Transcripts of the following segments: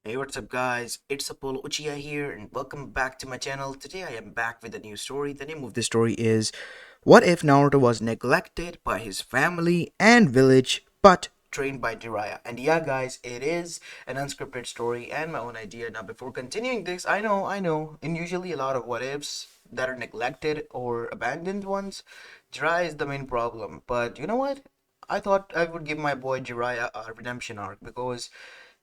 Hey, what's up, guys? It's Apollo Uchiha here, and welcome back to my channel. Today, I am back with a new story. The name of the story is What If Naruto Was Neglected by His Family and Village but Trained by Jiraiya? And yeah, guys, it is an unscripted story and my own idea. Now, before continuing this, I know, and usually a lot of what ifs that are neglected or abandoned ones, Jiraiya is the main problem. But you know what? I thought I would give my boy Jiraiya a redemption arc because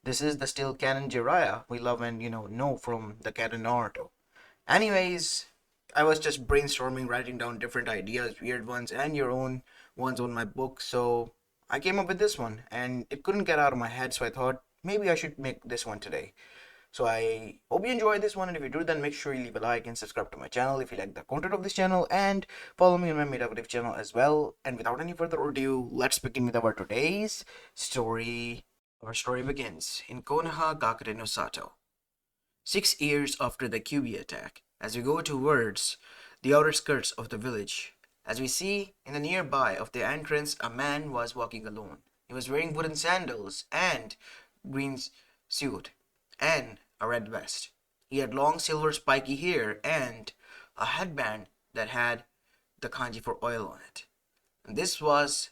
this is the still canon Jiraiya we love and know from the canon Naruto. Anyways, I was just brainstorming, writing down different ideas, weird ones, and your own ones on my book. So I came up with this one, and it couldn't get out of my head. So I thought maybe I should make this one today. So I hope you enjoyed this one, and if you do, then make sure you leave a like and subscribe to my channel if you like the content of this channel, and follow me on my Metaverse channel as well. And without any further ado, let's begin with our today's story. Our story begins in Konoha, Gakure no Sato, 6 years after the QB attack. As we go towards the outer skirts of the village, as we see in the nearby of the entrance, a man was walking alone. He was wearing wooden sandals and green suit and a red vest. He had long silver spiky hair and a headband that had the kanji for oil on it. And this was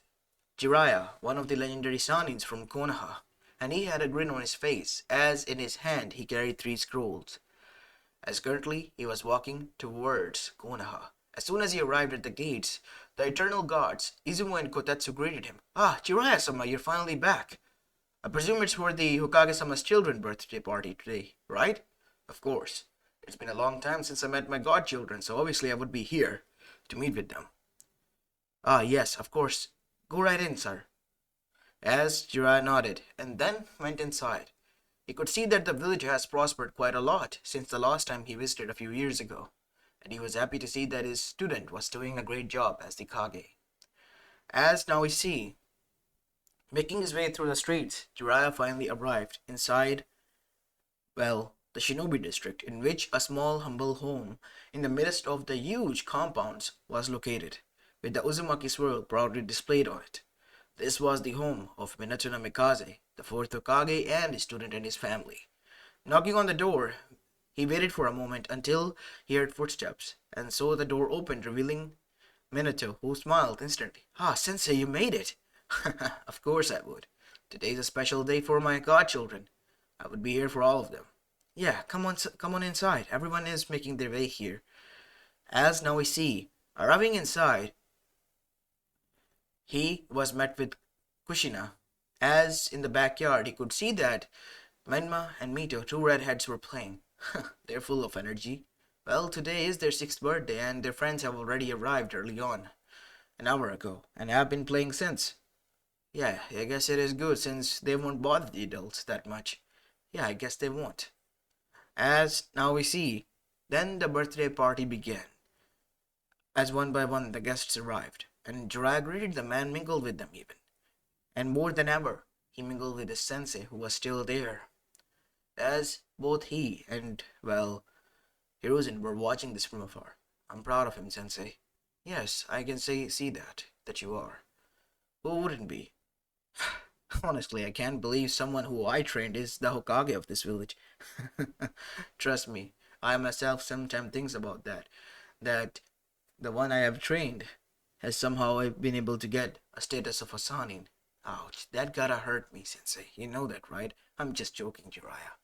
Jiraiya, one of the legendary Sanins from Konoha, and he had a grin on his face, as in his hand he carried three scrolls. As currently he was walking towards Konoha. As soon as he arrived at the gates, the eternal guards, Izumo and Kotetsu, greeted him. Ah, Jiraiya-sama, you're finally back. I presume it's for the Hokage-sama's children's birthday party today, right? Of course. It's been a long time since I met my godchildren, so obviously I would be here to meet with them. Ah, yes, of course. Go right in, sir. As Jiraiya nodded, and then went inside. He could see that the village has prospered quite a lot since the last time he visited a few years ago, and he was happy to see that his student was doing a great job as the Kage. As now we see, making his way through the streets, Jiraiya finally arrived inside, well, the Shinobi district, in which a small humble home in the midst of the huge compounds was located, with the Uzumaki swirl proudly displayed on it. This was the home of Minato no Mikaze, the fourth Hokage, and his student and his family. Knocking on the door, he waited for a moment until he heard footsteps, and saw the door opened, revealing Minato, who smiled instantly. Ah, Sensei, you made it! Of course I would. Today's a special day for my godchildren. I would be here for all of them. Yeah, come on inside. Everyone is making their way here. As now we see, arriving inside, he was met with Kushina. As in the backyard, he could see that Menma and Mito, two redheads, were playing. They're full of energy. Well, today is their sixth birthday, and their friends have already arrived early on, an hour ago, and have been playing since. Yeah, I guess it is good since they won't bother the adults that much. Yeah, I guess they won't. As now we see, then the birthday party began. As one by one the guests arrived, and Jiraiya greeted them and mingled with them even. And more than ever, he mingled with his sensei who was still there. As both he and, well, Hiruzen were watching this from afar. I'm proud of him, sensei. Yes, I can see that you are. Who wouldn't be? Honestly, I can't believe someone who I trained is the Hokage of this village. Trust me, I myself sometimes thinks about that. That the one I have trained has somehow been able to get a status of a Sanin. Ouch, that gotta hurt me, sensei. You know that, right? I'm just joking, Jiraiya.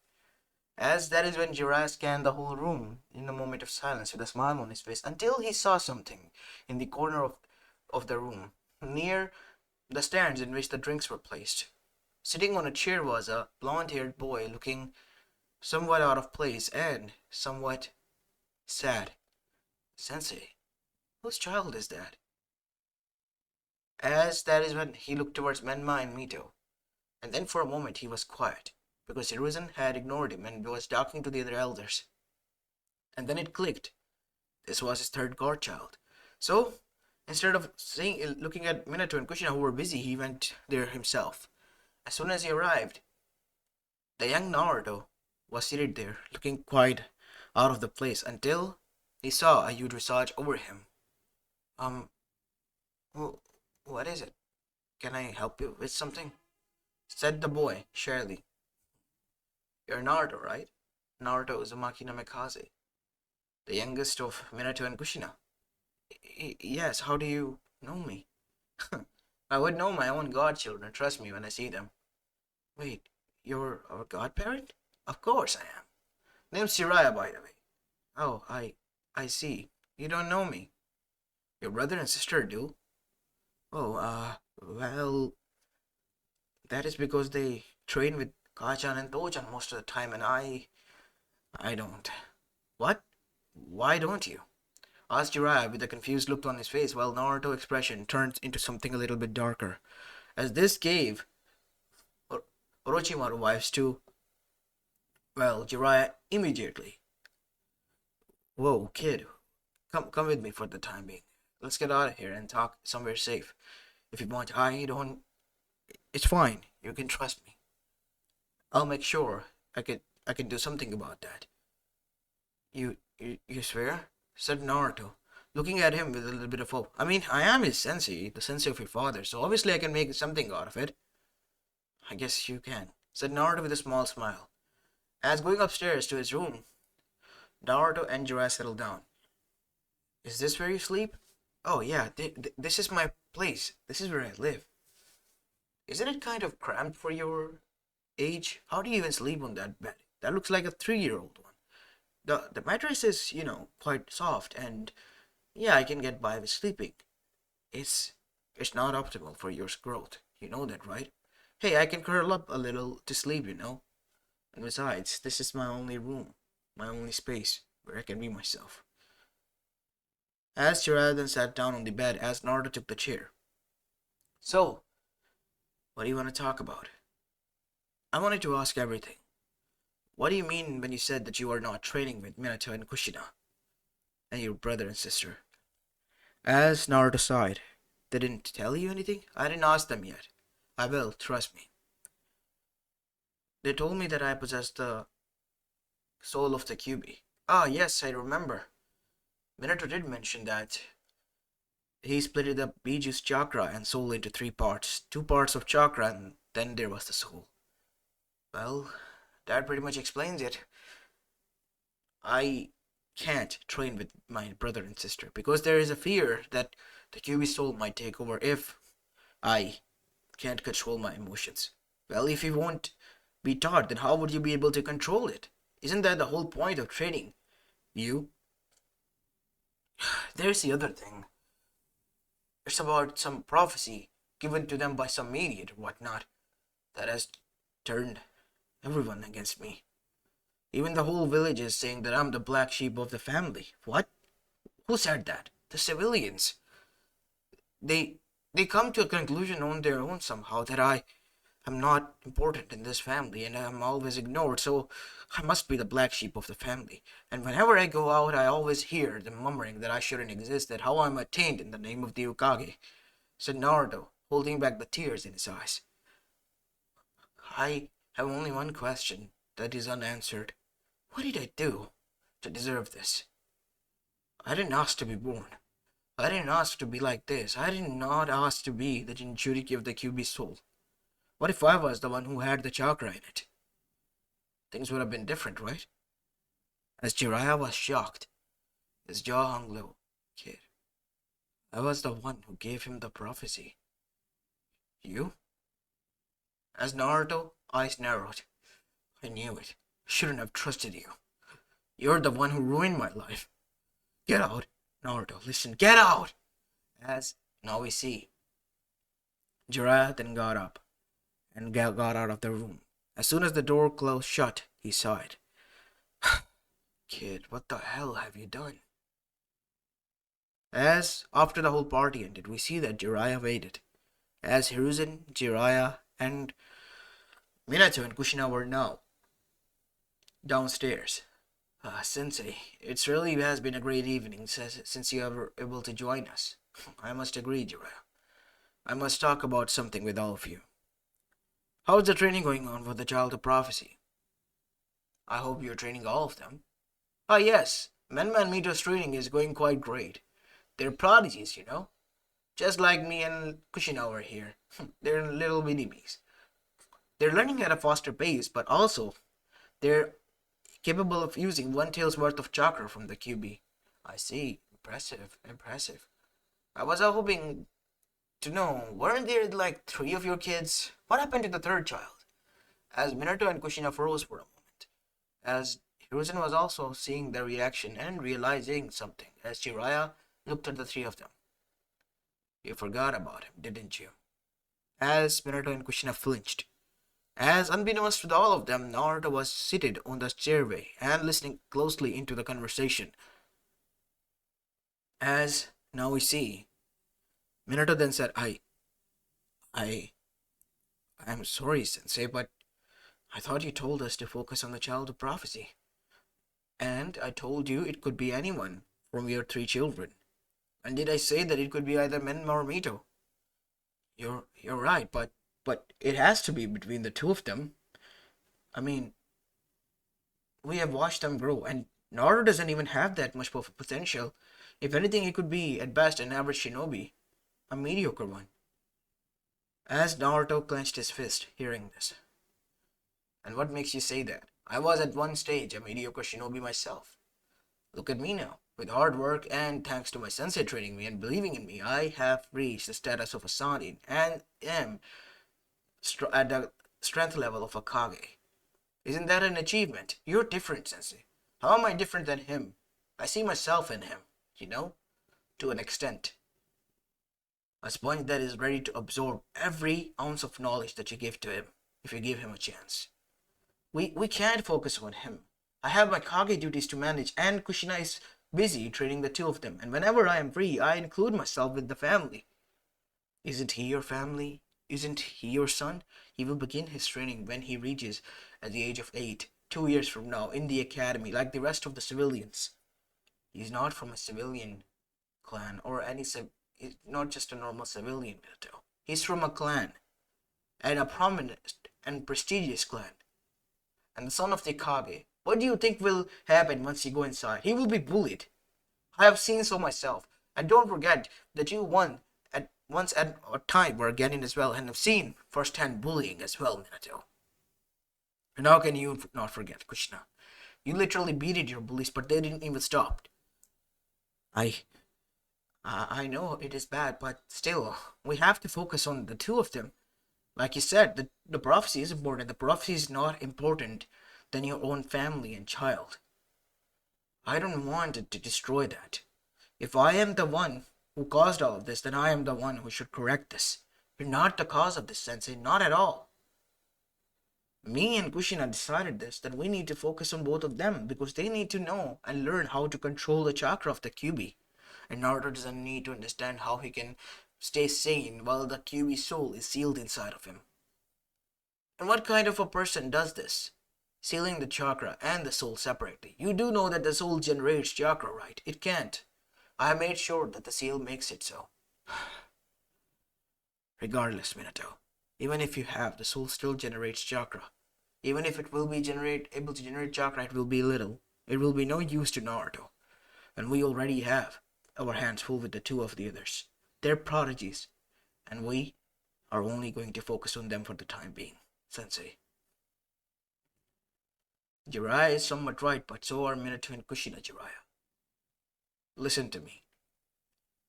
As that is when Jiraiya scanned the whole room in a moment of silence with a smile on his face until he saw something in the corner of the room, near the stands in which the drinks were placed. Sitting on a chair was a blond haired boy looking somewhat out of place and somewhat sad. Sensei, whose child is that? As that is when he looked towards Menma and Mito, and then for a moment he was quiet, because Hiruzen had ignored him and was talking to the other elders. And then it clicked. This was his third godchild. So, instead of looking at Minato and Kushina who were busy, he went there himself. As soon as he arrived, the young Naruto was seated there, looking quite out of the place until he saw a huge visage over him. Um, what is it? Can I help you with something? Said the boy, shyly. You're Naruto, right? Naruto Uzumaki no Mikaze, the youngest of Minato and Kushina. Yes, how do you know me? I would know my own godchildren, trust me when I see them. Wait, you're our godparent? Of course I am. Name's Jiraya, by the way. Oh, I see. You don't know me. Your brother and sister do. Oh, well, that is because they train with Kachan and Tochan most of the time, and I don't. What? Why don't you? Asked Jiraiya with a confused look on his face, while Naruto's expression turned into something a little bit darker. As this gave Orochimaru vibes to, well, Jiraiya immediately. Whoa, kid, come with me for the time being. Let's get out of here and talk somewhere safe. If you want, I don't. It's fine. You can trust me. I'll make sure I can do something about that. You swear? Said Naruto, looking at him with a little bit of hope. I mean, I am his sensei, the sensei of your father, so obviously I can make something out of it. I guess you can, said Naruto with a small smile. As going upstairs to his room, Naruto and Jiraiya settled down. Is this where you sleep? Oh yeah, this is my place. This is where I live. Isn't it kind of cramped for your age? How do you even sleep on that bed? That looks like a 3-year-old one. The mattress is, quite soft, and yeah, I can get by with sleeping. It's it's not optimal for your growth. You know that, right? Hey, I can curl up a little to sleep. And besides, this is my only room, my only space where I can be myself. As Jiraiya then sat down on the bed as Naruto took the chair. So, what do you want to talk about? I wanted to ask everything. What do you mean when you said that you are not training with Minato and Kushina and your brother and sister? As Naruto sighed, they didn't tell you anything? I didn't ask them yet. I will, trust me. They told me that I possess the soul of the Kyuubi. Ah, yes, I remember. Minato did mention that he split up Biju's chakra and soul into three parts. Two parts of chakra, and then there was the soul. Well, that pretty much explains it. I can't train with my brother and sister because there is a fear that the Kyuubi soul might take over if I can't control my emotions. Well, if you won't be taught, then how would you be able to control it? Isn't that the whole point of training? You? There's the other thing. It's about some prophecy given to them by some mediator or whatnot that has turned everyone against me. Even the whole village is saying that I'm the black sheep of the family. What? Who said that? The civilians. They they come to a conclusion on their own somehow that I am not important in this family and I'm always ignored, so I must be the black sheep of the family. And whenever I go out, I always hear them murmuring that I shouldn't exist, that how I'm attained in the name of the Ukage, said Naruto, holding back the tears in his eyes. I have only one question that is unanswered. What did I do to deserve this? I didn't ask to be born. I didn't ask to be like this. I did not ask to be the Jinchuriki of the Kyuubi soul. What if I was the one who had the chakra in it? Things would have been different, right? As Jiraiya was shocked, his jaw hung low. Kid, I was the one who gave him the prophecy. You? As Naruto, eyes narrowed. I knew it. I shouldn't have trusted you. You're the one who ruined my life. Get out. Naruto, listen, get out! As now we see. Jiraiya then got up and got out of the room. As soon as the door closed shut, he sighed. Kid, what the hell have you done? As after the whole party ended, we see that Jiraiya waited. As Hiruzen, Jiraiya, and Minato and Kushina were now downstairs. Sensei, it really has been a great evening since you were able to join us. I must agree, Jiraiya. I must talk about something with all of you. How's the training going on for the Child of Prophecy? I hope you're training all of them. Ah, yes. Men-Man Meter's training is going quite great. They're prodigies. Just like me and Kushina over here. They're little mini-me's. They're learning at a faster pace, but also They're capable of using one tail's worth of chakra from the QB. I see. Impressive, impressive. I was hoping to know, weren't there like three of your kids? What happened to the third child? As Minato and Kushina froze for a moment, as Hiruzen was also seeing their reaction and realizing something, as Jiraiya looked at the three of them. You forgot about him, didn't you? As Minato and Kushina flinched. As unbeknownst to all of them, Naruto was seated on the stairway and listening closely into the conversation. As now we see, Minato then said, I, I'm sorry, Sensei, but I thought you told us to focus on the child of prophecy. And I told you it could be anyone from your three children. And did I say that it could be either Men or Mito? You're right, but it has to be between the two of them. I mean, we have watched them grow, and Naruto doesn't even have that much potential. If anything, he could be at best an average shinobi, a mediocre one. As Naruto clenched his fist, hearing this. And what makes you say that? I was at one stage a mediocre shinobi myself. Look at me now. With hard work and thanks to my sensei training me and believing in me, I have reached the status of a Sanin and am at the strength level of a Kage. Isn't that an achievement? You're different, sensei. How am I different than him? I see myself in him, you know, to an extent. A sponge that is ready to absorb every ounce of knowledge that you give to him, if you give him a chance. We can't focus on him. I have my Kage duties to manage, and Kushina is busy training the two of them, and whenever I am free, I include myself with the family. Isn't he your family? Isn't he your son? He will begin his training when he reaches at the age of 8, 2 years from now, in the academy, like the rest of the civilians. He's not from a civilian clan or he's not just a normal civilian. He's from a clan, and a prominent and prestigious clan, and the son of the Kage. What do you think will happen once you go inside? He will be bullied. I have seen so myself. And don't forget that you once at a time were getting as well and have seen first-hand bullying as well, Minato. And how can you not forget, Kushina? You literally beated your bullies, but they didn't even stop. I I know it is bad, but still, we have to focus on the two of them. Like you said, the prophecy is important. The prophecy is not important than your own family and child. I don't want it to destroy that. If I am the one who caused all of this, then I am the one who should correct this. You're not the cause of this, Sensei, not at all. Me and Kushina decided this, that we need to focus on both of them because they need to know and learn how to control the chakra of the QB. And Naruto doesn't need to understand how he can stay sane while the QB soul is sealed inside of him. And what kind of a person does this? Sealing the chakra and the soul separately. You do know that the soul generates chakra, right? It can't. I have made sure that the seal makes it so. Regardless, Minato, even if you have, the soul still generates chakra. Even if it will be able to generate chakra, it will be little. It will be no use to Naruto. And we already have our hands full with the two of the others. They're prodigies. And we are only going to focus on them for the time being, Sensei. Jiraiya is somewhat right, but so are Minato and Kushina, Jiraiya. Listen to me.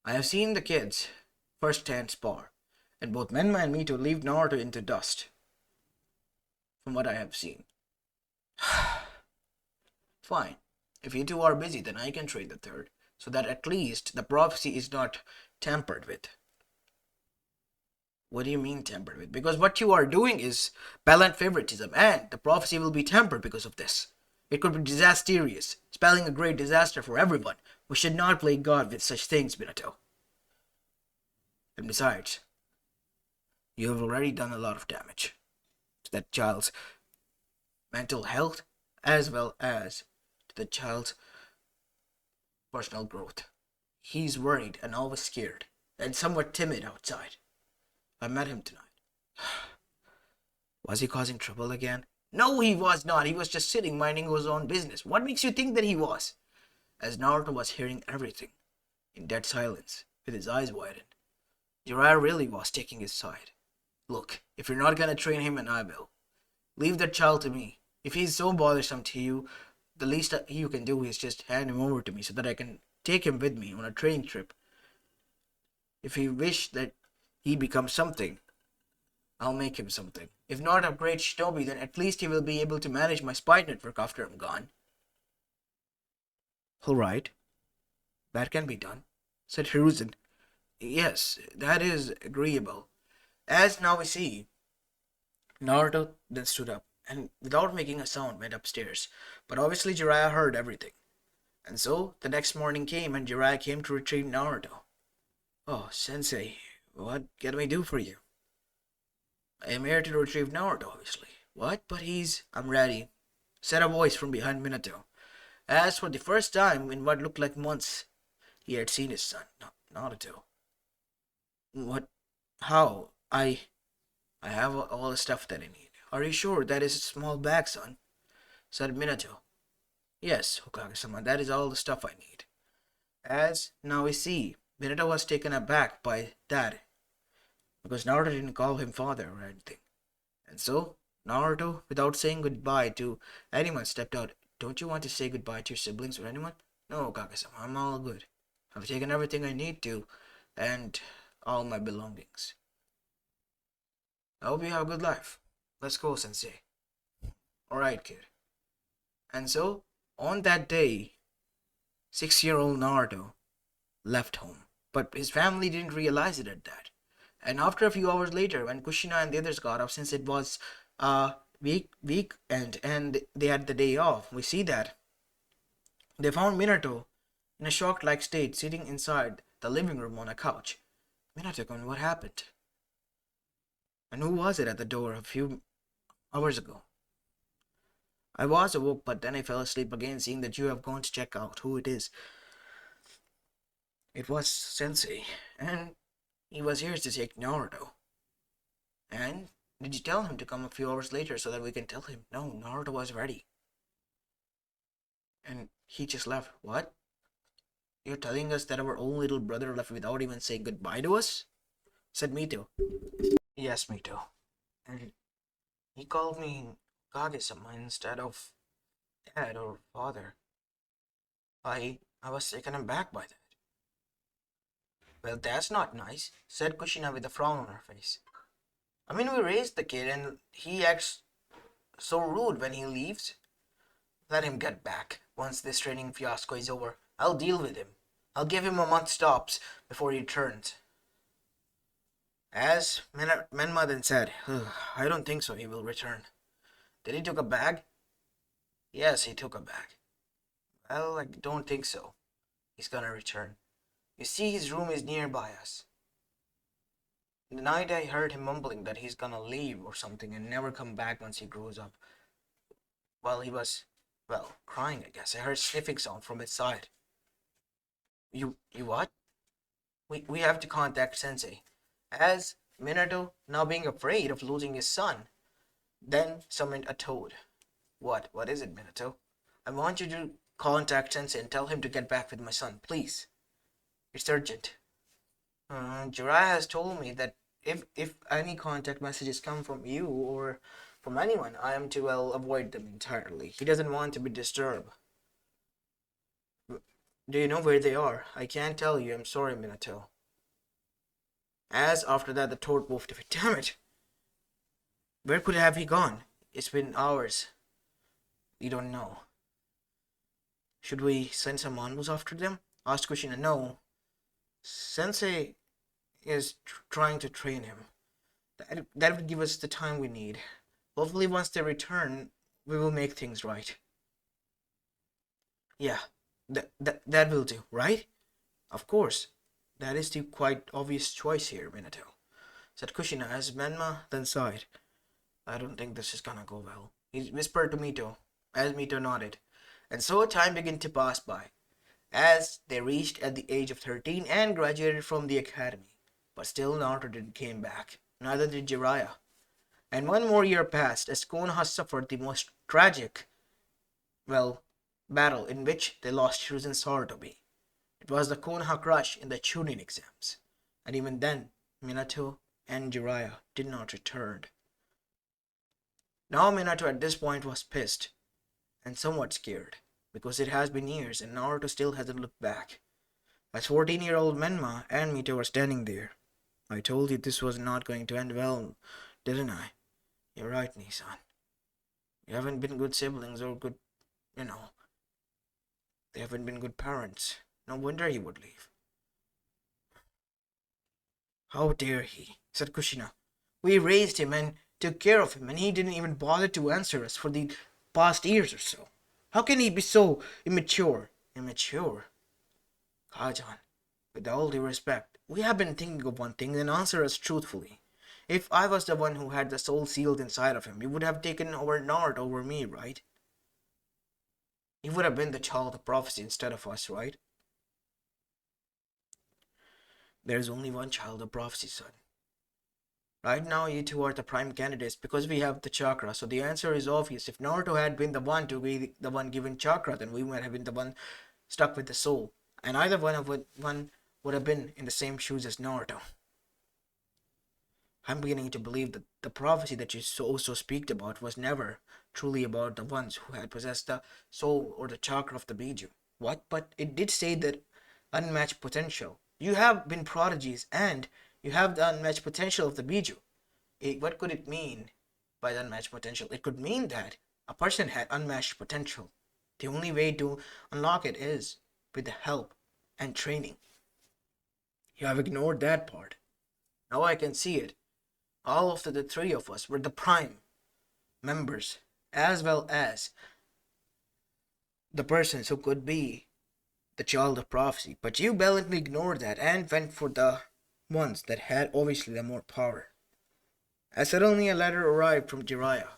I have seen the kids first-hand spar, and both Menma and Mito leave Naruto into dust. From what I have seen. Fine. If you two are busy, then I can trade the third, so that at least the prophecy is not tampered with. What do you mean tampered with? Because what you are doing is balance favoritism, and the prophecy will be tampered because of this. It could be disastrous, spelling a great disaster for everyone. We should not play God with such things, Minato. And besides, you have already done a lot of damage to that child's mental health as well as to the child's personal growth. He's worried and always scared and somewhat timid outside. I met him tonight. Was he causing trouble again? No, he was not. He was just sitting minding his own business. What makes you think that he was? As Naruto was hearing everything in dead silence, with his eyes widened, Jiraiya really was taking his side. Look, if you're not gonna train him, and I will. Leave that child to me. If he's so bothersome to you, the least that you can do is just hand him over to me so that I can take him with me on a training trip. If you wish that he becomes something, I'll make him something. If not a great shinobi, then at least he will be able to manage my spy network after I'm gone. Alright, that can be done, said Hiruzen. Yes, that is agreeable. As now we see, Naruto then stood up and, without making a sound, went upstairs. But obviously, Jiraiya heard everything. And so, the next morning came and Jiraiya came to retrieve Naruto. Oh, Sensei, what can we do for you? I am here to retrieve Naruto, obviously. What? But he's. I'm ready, said a voice from behind Minato. As for the first time in what looked like months, he had seen his son, Naruto. What? How? I have all the stuff that I need. Are you sure that is a small bag, son? Said Minato. Yes, Hokage-sama, that is all the stuff I need. As now we see, Minato was taken aback by that because Naruto didn't call him father or anything. And so, Naruto, without saying goodbye to anyone, stepped out. Don't you want to say goodbye to your siblings or anyone? No, Hokage-sama, I'm all good. I've taken everything I need to, and all my belongings. I hope you have a good life. Let's go, Sensei. Alright, kid. And so, on that day, 6-year-old Naruto left home. But his family didn't realize it at that. And after a few hours later, when Kushina and the others got up, since it was weekend and they had the day off, we see that they found Minato in a shocked-like state, sitting inside the living room on a couch. Minato, what happened? And who was it at the door a few hours ago? I was awoke, but then I fell asleep again, seeing that you have gone to check out who it is. It was Sensei, and he was here to take Naruto. And did you tell him to come a few hours later so that we can tell him? No, Naruto was ready. And he just left. What? You're telling us that our own little brother left without even saying goodbye to us? Said Mito. Yes, Mito. And he called me Kage-sama instead of dad or father. I was taken aback by that. Well, that's not nice, said Kushina with a frown on her face. I mean, we raised the kid and he acts so rude when he leaves. Let him get back. Once this training fiasco is over, I'll deal with him. I'll give him a month stops before he returns. As Menma then said, I don't think so he will return. Did he took a bag? Yes, he took a bag. Well, I don't think so. He's gonna return. You see, his room is nearby us. The night I heard him mumbling that he's gonna leave or something and never come back once he grows up. Well, he was, crying, I guess. I heard sniffing sound from his side. You what? We have to contact Sensei. As Minato, now being afraid of losing his son, then summoned a toad. What? What is it, Minato? I want you to contact Sensei and tell him to get back with my son, please. It's urgent. Jiraiya has told me that if any contact messages come from you or from anyone, I am to avoid them entirely. He doesn't want to be disturbed. Do you know where they are? I can't tell you. I'm sorry, Minato. As after that, the toad wolfed away. Damn it! Where could have he gone? It's been hours. We don't know. Should we send some mongols after them? Asked Kushina. No. Sensei is trying to train him. That would give us the time we need. Hopefully once they return, we will make things right. Yeah, that will do, right? Of course. That is the quite obvious choice here, Minato, said Kushina as Menma then sighed. I don't think this is gonna go well. He whispered to Mito, as Mito nodded. And so time began to pass by, as they reached at the age of 13 and graduated from the academy. But still Naruto didn't came back. Neither did Jiraiya. And one more year passed as Konoha suffered the most tragic, battle in which they lost Hiruzen Sarutobi. It was the Konoha crush in the Chunin exams. And even then, Minato and Jiraiya did not return. Now Minato at this point was pissed and somewhat scared, because it has been years and Naruto still hasn't looked back. As 14-year-old Menma and Mito were standing there. I told you this was not going to end well, didn't I? You're right, Nissan. You haven't been good siblings or good, you know, they haven't been good parents. No wonder he would leave. How dare he, said Kushina. We raised him and took care of him, and he didn't even bother to answer us for the past years or so. How can he be so immature? Immature? Kajan, with all due respect, we have been thinking of one thing, then answer us truthfully. If I was the one who had the soul sealed inside of him, you would have taken over Nard over me, right? He would have been the child of prophecy instead of us, right? There's only one child of prophecy, son. Right now, you two are the prime candidates because we have the chakra. So the answer is obvious. If Naruto had been the one to be the one given chakra, then we might have been the one stuck with the soul, and either one would have been in the same shoes as Naruto. I'm beginning to believe that the prophecy that you so speak about was never truly about the ones who had possessed the soul or the chakra of the Biju. What? But it did say that unmatched potential. You have been prodigies and you have the unmatched potential of the Biju. What could it mean by the unmatched potential? It could mean that a person had unmatched potential. The only way to unlock it is with the help and training. You have ignored that part. Now I can see it. All of the three of us were the prime members, as well as the persons who could be the child of prophecy. But you blatantly ignored that and went for the ones that had obviously the more power. As suddenly a letter arrived from Jiraiya,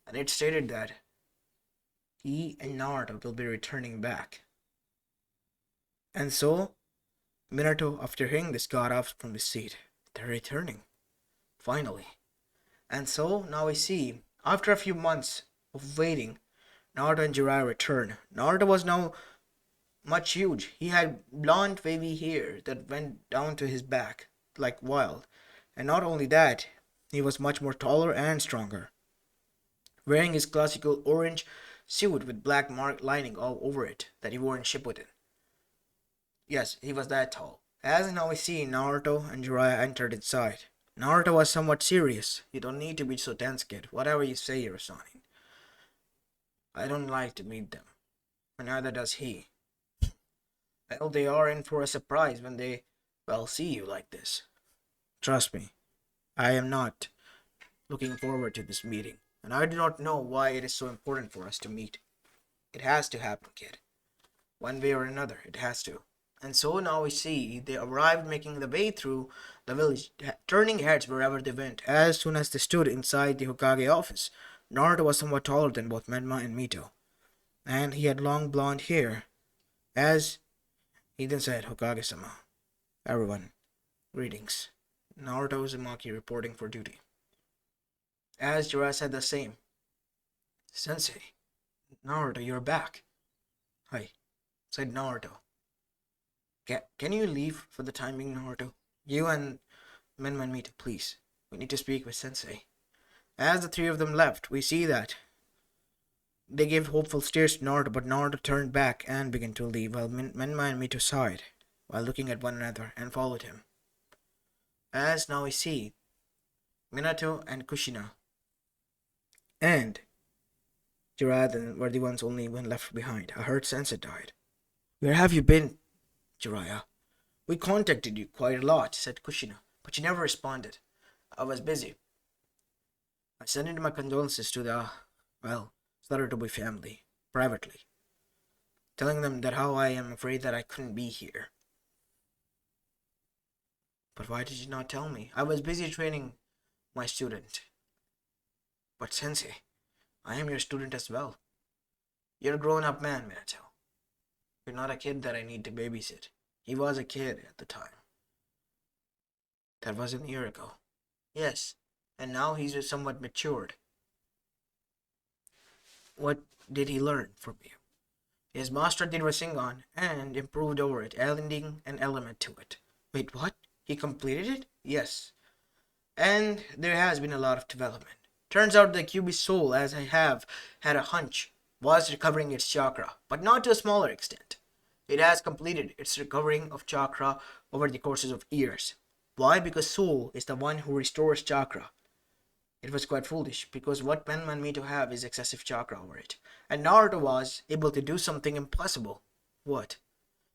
and it stated that he and Naruto will be returning back. And so, Minato, after hearing this, got up from his seat. They're returning. Finally. And so, now we see, after a few months of waiting, Naruto and Jiraiya return. Naruto was now much huge. He had blonde wavy hair that went down to his back, like wild. And not only that, he was much more taller and stronger, wearing his classical orange suit with black mark lining all over it that he wore in Shippuden. Yes, he was that tall. As now we see, Naruto and Jiraiya entered inside. Naruto was somewhat serious. You don't need to be so tense, kid. Whatever you say, you're signing. I don't like to meet them, and neither does he. Well, they are in for a surprise when they, well, see you like this. Trust me, I am not looking forward to this meeting, and I do not know why it is so important for us to meet. It has to happen, kid. One way or another, it has to. And so now we see they arrived making the way through the village, turning heads wherever they went. As soon as they stood inside the Hokage office, Naruto was somewhat taller than both Menma and Mito, and he had long blonde hair. As he then said, Hokage-sama, everyone, greetings. Naruto Uzumaki reporting for duty. As Jiraiya said the same, Sensei, Naruto, you're back. Hi, said Naruto. Can you leave for the time being, Naruto? You and Menma and Mito, please. We need to speak with Sensei. As the three of them left, we see that they gave hopeful stares to Naruto, but Naruto turned back and began to leave, while Menma and Mito sighed, while looking at one another, and followed him. As now we see, Minato and Kushina and Jiraiya were the ones only one left behind. I heard Sensei died. Where have you been, Jiraiya? We contacted you quite a lot, said Kushina, but you never responded. I was busy. I sent in my condolences to the, well, Sarutobi family, privately, telling them that how I am afraid that I couldn't be here. But why did you not tell me? I was busy training my student. But Sensei, I am your student as well. You're a grown-up man, Minato. You're not a kid that I need to babysit. He was a kid at the time. That was a year ago. Yes, and now he's somewhat matured. What did he learn from you? He has mastered the Rasengan and improved over it, adding an element to it. Wait, what? He completed it? Yes. And there has been a lot of development. Turns out the QB's soul, as I have had a hunch, was recovering its chakra, but not to a smaller extent. It has completed its recovering of chakra over the courses of years. Why? Because soul is the one who restores chakra. It was quite foolish, because what men want me to have is excessive chakra over it. And Naruto was able to do something impossible. What?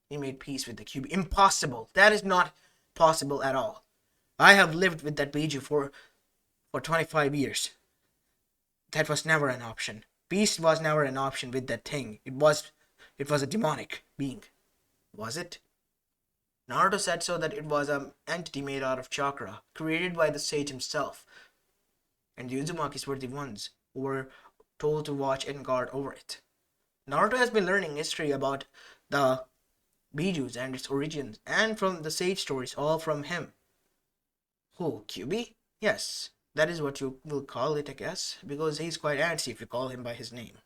He made peace with the QB. Impossible! That is not possible at all. I have lived with that Biju for 25 years. That was never an option. Peace was never an option with that thing. It was a demonic being. Was it? Naruto said so that it was an entity made out of chakra, created by the sage himself, and the Uzumakis were the ones who were told to watch and guard over it. Naruto has been learning history about the Bijus and its origins, and from the sage stories, all from him. Who, QB? Yes, that is what you will call it, I guess, because he's quite antsy if you call him by his name.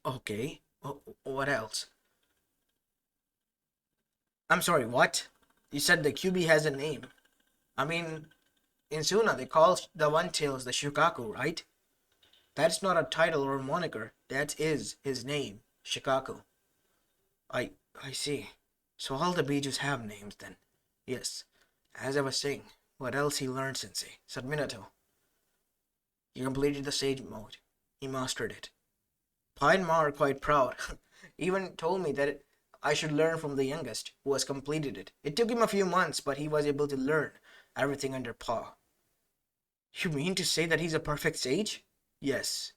Okay, what else? I'm sorry, what? You said the QB has a name. I mean, in Suna, they call the One Tails the Shukaku, right? That's not a title or a moniker. That is his name, Shikaku. I I see. So all the Bijus have names then. Yes. As I was saying, what else he learned, Sensei? Said Minato. He completed the Sage mode. He mastered it. Pine Ma are quite proud. Even told me that I should learn from the youngest, who has completed it. It took him a few months, but he was able to learn everything under Pa. You mean to say that he's a perfect sage? Yes.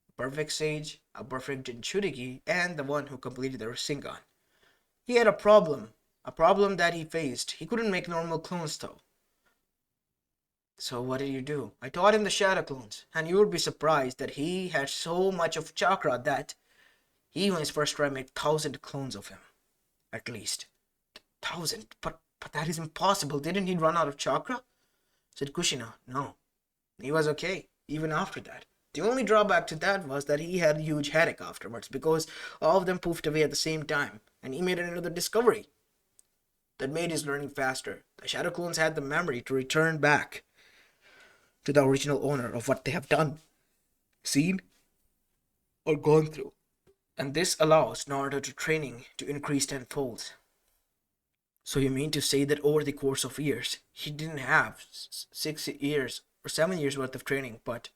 A perfect sage, a perfect Jinchuriki, and the one who completed the Rasengan. He had a problem that he faced. He couldn't make normal clones though. So what did you do? I taught him the shadow clones, and you would be surprised that he had so much of chakra that he on his first try made 1,000 clones of him. At least. 1,000? But that is impossible. Didn't he run out of chakra? Said Kushina. No. He was okay, even after that. The only drawback to that was that he had a huge headache afterwards because all of them poofed away at the same time, and he made another discovery that made his learning faster. The shadow clones had the memory to return back to the original owner of what they have done, seen, or gone through. And this allows Naruto to training to increase tenfold. So you mean to say that over the course of years, he didn't have 6 years or 7 years worth of training, but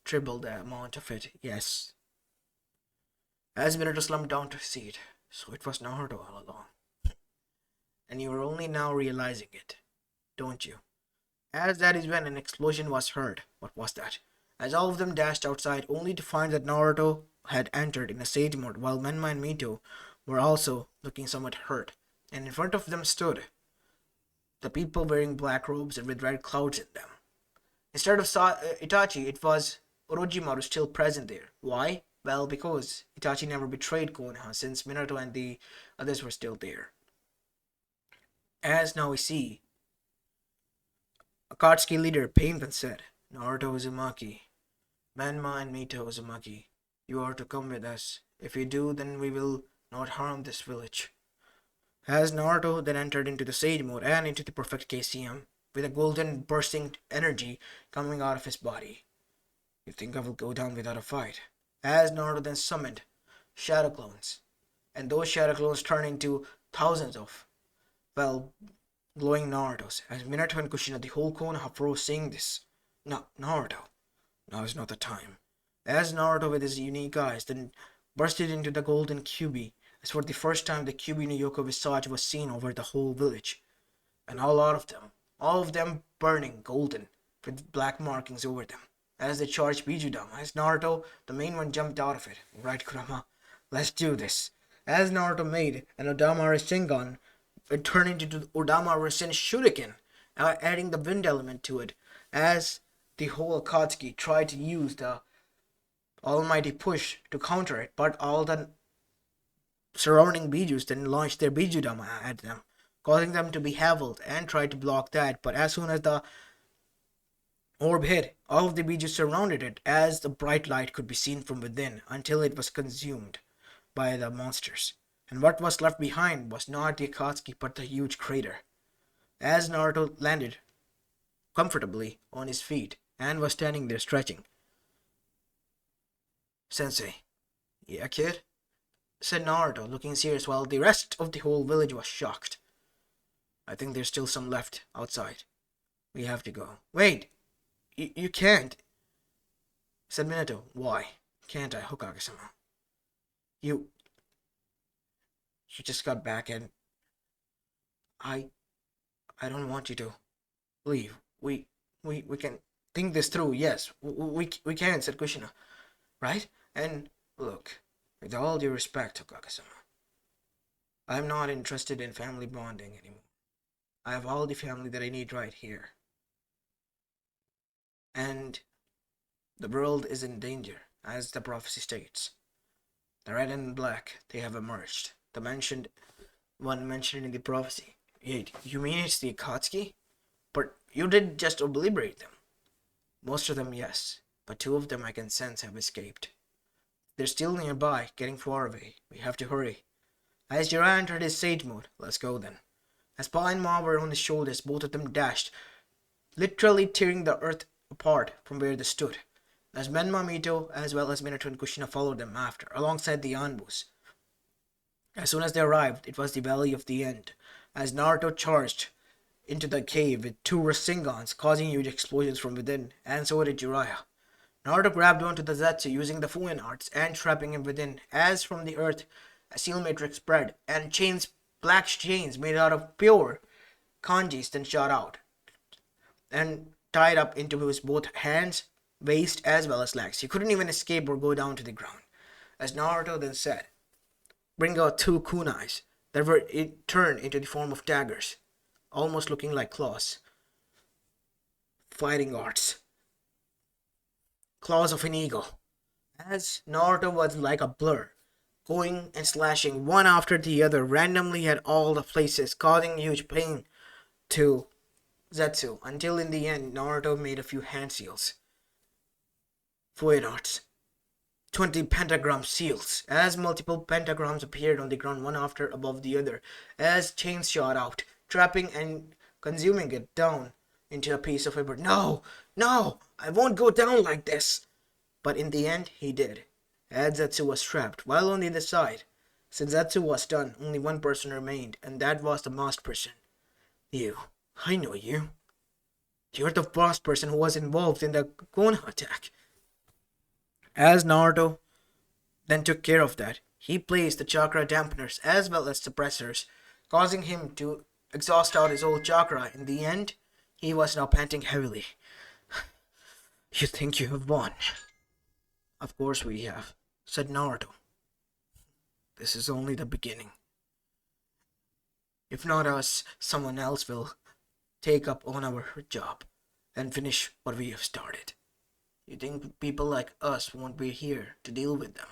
triple the amount of it? Yes. As Minato slumped down to his seat, so it was Naruto all along. And you are only now realizing it, don't you? As that is when an explosion was heard. What was that? As all of them dashed outside, only to find that Naruto had entered in a sage mode, while Menma and Mito were also looking somewhat hurt. And in front of them stood the people wearing black robes and with red clouds in them. Instead of Itachi, it was Orochimaru still present there. Why? Well, because Itachi never betrayed Konoha, since Minato and the others were still there. As now we see, Akatsuki leader Painman said, Naruto Uzumaki, Menma and Mito Uzumaki, you are to come with us. If you do, then we will not harm this village. As Naruto then entered into the Sage mode and into the perfect KCM, with a golden bursting energy coming out of his body. You think I will go down without a fight? As Naruto then summoned shadow clones, and those shadow clones turned into thousands of, well, glowing Narutos. As Minato and Kushina, the whole Konoha froze seeing this. No, Naruto, now is not the time. As Naruto with his unique eyes then bursted into the golden Kyuubi, as for the first time the Kyuubi no Yoko visage was seen over the whole village. And all of them burning golden, with black markings over them. As they charged Bijudama, as Naruto, the main one, jumped out of it. Right, Kurama, let's do this. As Naruto made an Odama Rasengan, it turned into the Odama Rasen Shuriken, adding the wind element to it, as the whole Akatsuki tried to use the almighty push to counter it, but all the surrounding Bijus then launched their Bijudama at them, causing them to be heveled and tried to block that. But as soon as the orb hit, all of the Bijus surrounded it, as the bright light could be seen from within until it was consumed by the monsters. And what was left behind was not the Akatsuki but the huge crater. As Naruto landed comfortably on his feet and was standing there stretching. Sensei. Yeah, kid? Said Naruto, looking serious while the rest of the whole village was shocked. I think there's still some left outside. We have to go. Wait! You can't, said Minato. Why? Can't I, Hokage-sama? You just got back and I don't want you to leave. We can think this through. Yes, we can, said Kushina. Right? And look, with all due respect, Hokage-sama, I'm not interested in family bonding anymore. I have all the family that I need right here. And the world is in danger, as the prophecy states. The red and black, they have emerged. The one mentioned in the prophecy. Wait, you mean it's the Akatsuki? But you did just obliterate them. Most of them, yes. But two of them I can sense have escaped. They're still nearby, getting far away. We have to hurry. As Jiraiya entered his sage mode, let's go then. As Pa and Ma were on his shoulders, both of them dashed, literally tearing the earth apart from where they stood. As Menma, Mito, as well as Minato and Kushina followed them after, alongside the Anbus. As soon as they arrived, it was the Valley of the End, as Naruto charged into the cave with two Rasengans, causing huge explosions from within, and so did Jiraiya. Naruto grabbed onto the Zetsu using the Fuin arts and trapping him within, as from the earth a seal matrix spread, and black chains made out of pure kanjis then shot out, and tied up into his both hands, waist, as well as legs. He couldn't even escape or go down to the ground. As Naruto then said, bring out two kunais that were turned into the form of daggers, almost looking like claws. Fighting arts. Claws of an eagle. As Naruto was like a blur, going and slashing one after the other randomly at all the places, causing huge pain to Zetsu, until in the end Naruto made a few hand seals. Fluid arts. 20 pentagram seals, as multiple pentagrams appeared on the ground one after above the other, as chains shot out, trapping and consuming it down into a piece of paper. No, I won't go down like this. But in the end, he did, as Zetsu was trapped, while on the other side. Since Zetsu was done, only one person remained, and that was the masked person. You. I know you. You're the masked person who was involved in the Konoha attack. As Naruto then took care of that, he placed the chakra dampeners as well as suppressors, causing him to exhaust out his old chakra. In the end, he was now panting heavily. You think you have won? Of course we have, said Naruto. This is only the beginning. If not us, someone else will take up on our job and finish what we have started. You think people like us won't be here to deal with them?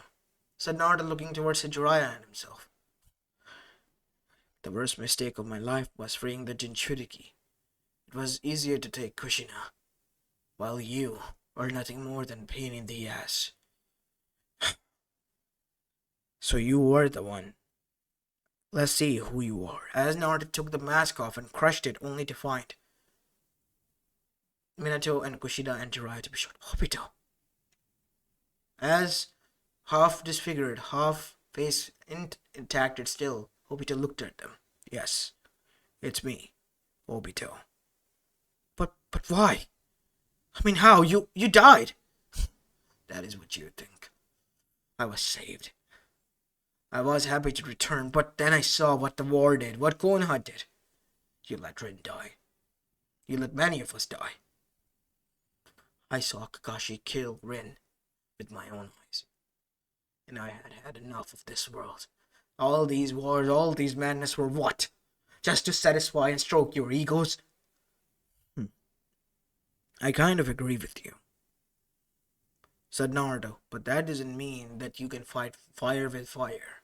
Said Naruto, looking towards Jiraiya and himself. The worst mistake of my life was freeing the Jinchuriki. It was easier to take Kushina, while you are nothing more than pain in the ass. So you were the one. Let's see who you are. As Naruto took the mask off and crushed it, only to find Minato and Kushida and Jiraiya to be shot. Obito. As half disfigured, half face intact still, Obito looked at them. Yes, it's me, Obito. But why? I mean, how? You died. That is what you think. I was saved. I was happy to return, but then I saw what the war did, what Konoha did. You let Rin die. You let many of us die. I saw Kakashi kill Rin with my own eyes. And I had had enough of this world. All these wars, all these madness were what? Just to satisfy and stroke your egos? I kind of agree with you, said Naruto, but that doesn't mean that you can fight fire with fire.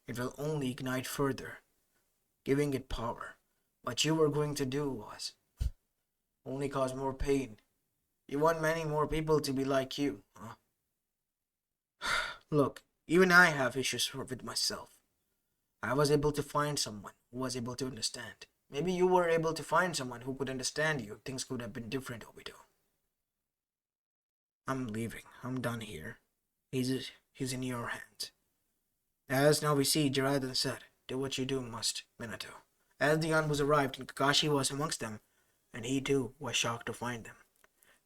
It will only ignite further, giving it power. What you were going to do was only cause more pain. You want many more people to be like you, huh? Look, even I have issues with myself. I was able to find someone who was able to understand. Maybe you were able to find someone who could understand you. Things could have been different, Obito. I'm leaving. I'm done here. He's in your hands. As now we see, Jiraiya then said, "Do what you do must, Minato." As the Yanbus arrived, and Kakashi was amongst them, and he too was shocked to find them.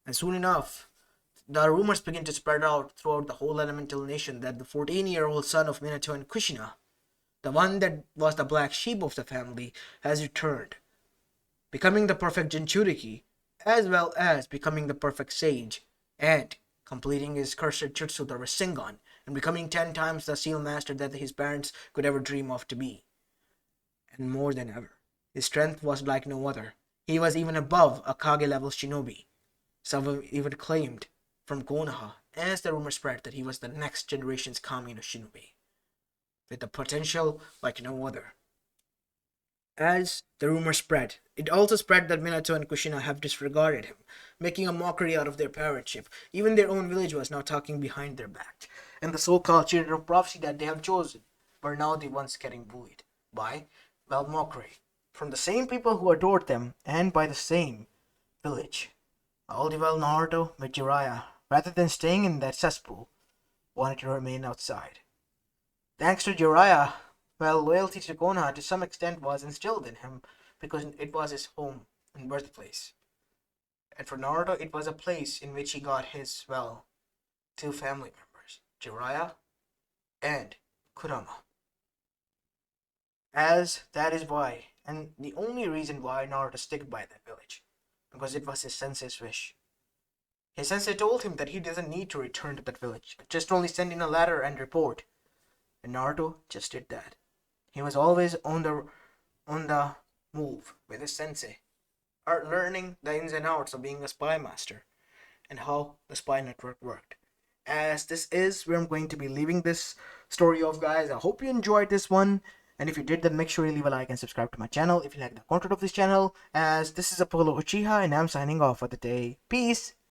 And soon enough, the rumors began to spread out throughout the whole elemental nation that the 14-year-old son of Minato and Kushina, the one that was the black sheep of the family, has returned, becoming the perfect Jinchuriki, as well as becoming the perfect sage, and completing his cursed jutsu, the Rasengan, and becoming 10 times the seal master that his parents could ever dream of to be. And more than ever, his strength was like no other. He was even above a Kage level shinobi. Some even claimed from Konoha, as the rumor spread, that he was the next generation's Kami no Shinobi, with the potential like no other. As the rumor spread, it also spread that Minato and Kushina have disregarded him, making a mockery out of their parentship. Even their own village was now talking behind their back. And the so-called children of prophecy that they have chosen were now the ones getting bullied by, well, mockery. From the same people who adored them, and by the same village. All the while Naruto with Jiraiya, rather than staying in that cesspool, wanted to remain outside. Thanks to Jiraiya, well, loyalty to Konoha to some extent was instilled in him because it was his home and birthplace. And for Naruto, it was a place in which he got his, well, two family members, Jiraiya and Kurama. As that is why, and the only reason why Naruto stuck by that village, because it was his sensei's wish. His sensei told him that he doesn't need to return to that village, just only send in a letter and report. And Naruto just did that. He was always on the move with his sensei, learning the ins and outs of being a spy master and how the spy network worked. As this is where I'm going to be leaving this story off, guys. I hope you enjoyed this one. And if you did, then make sure you leave a like and subscribe to my channel if you like the content of this channel. As this is Apollo Uchiha, and I'm signing off for the day. Peace.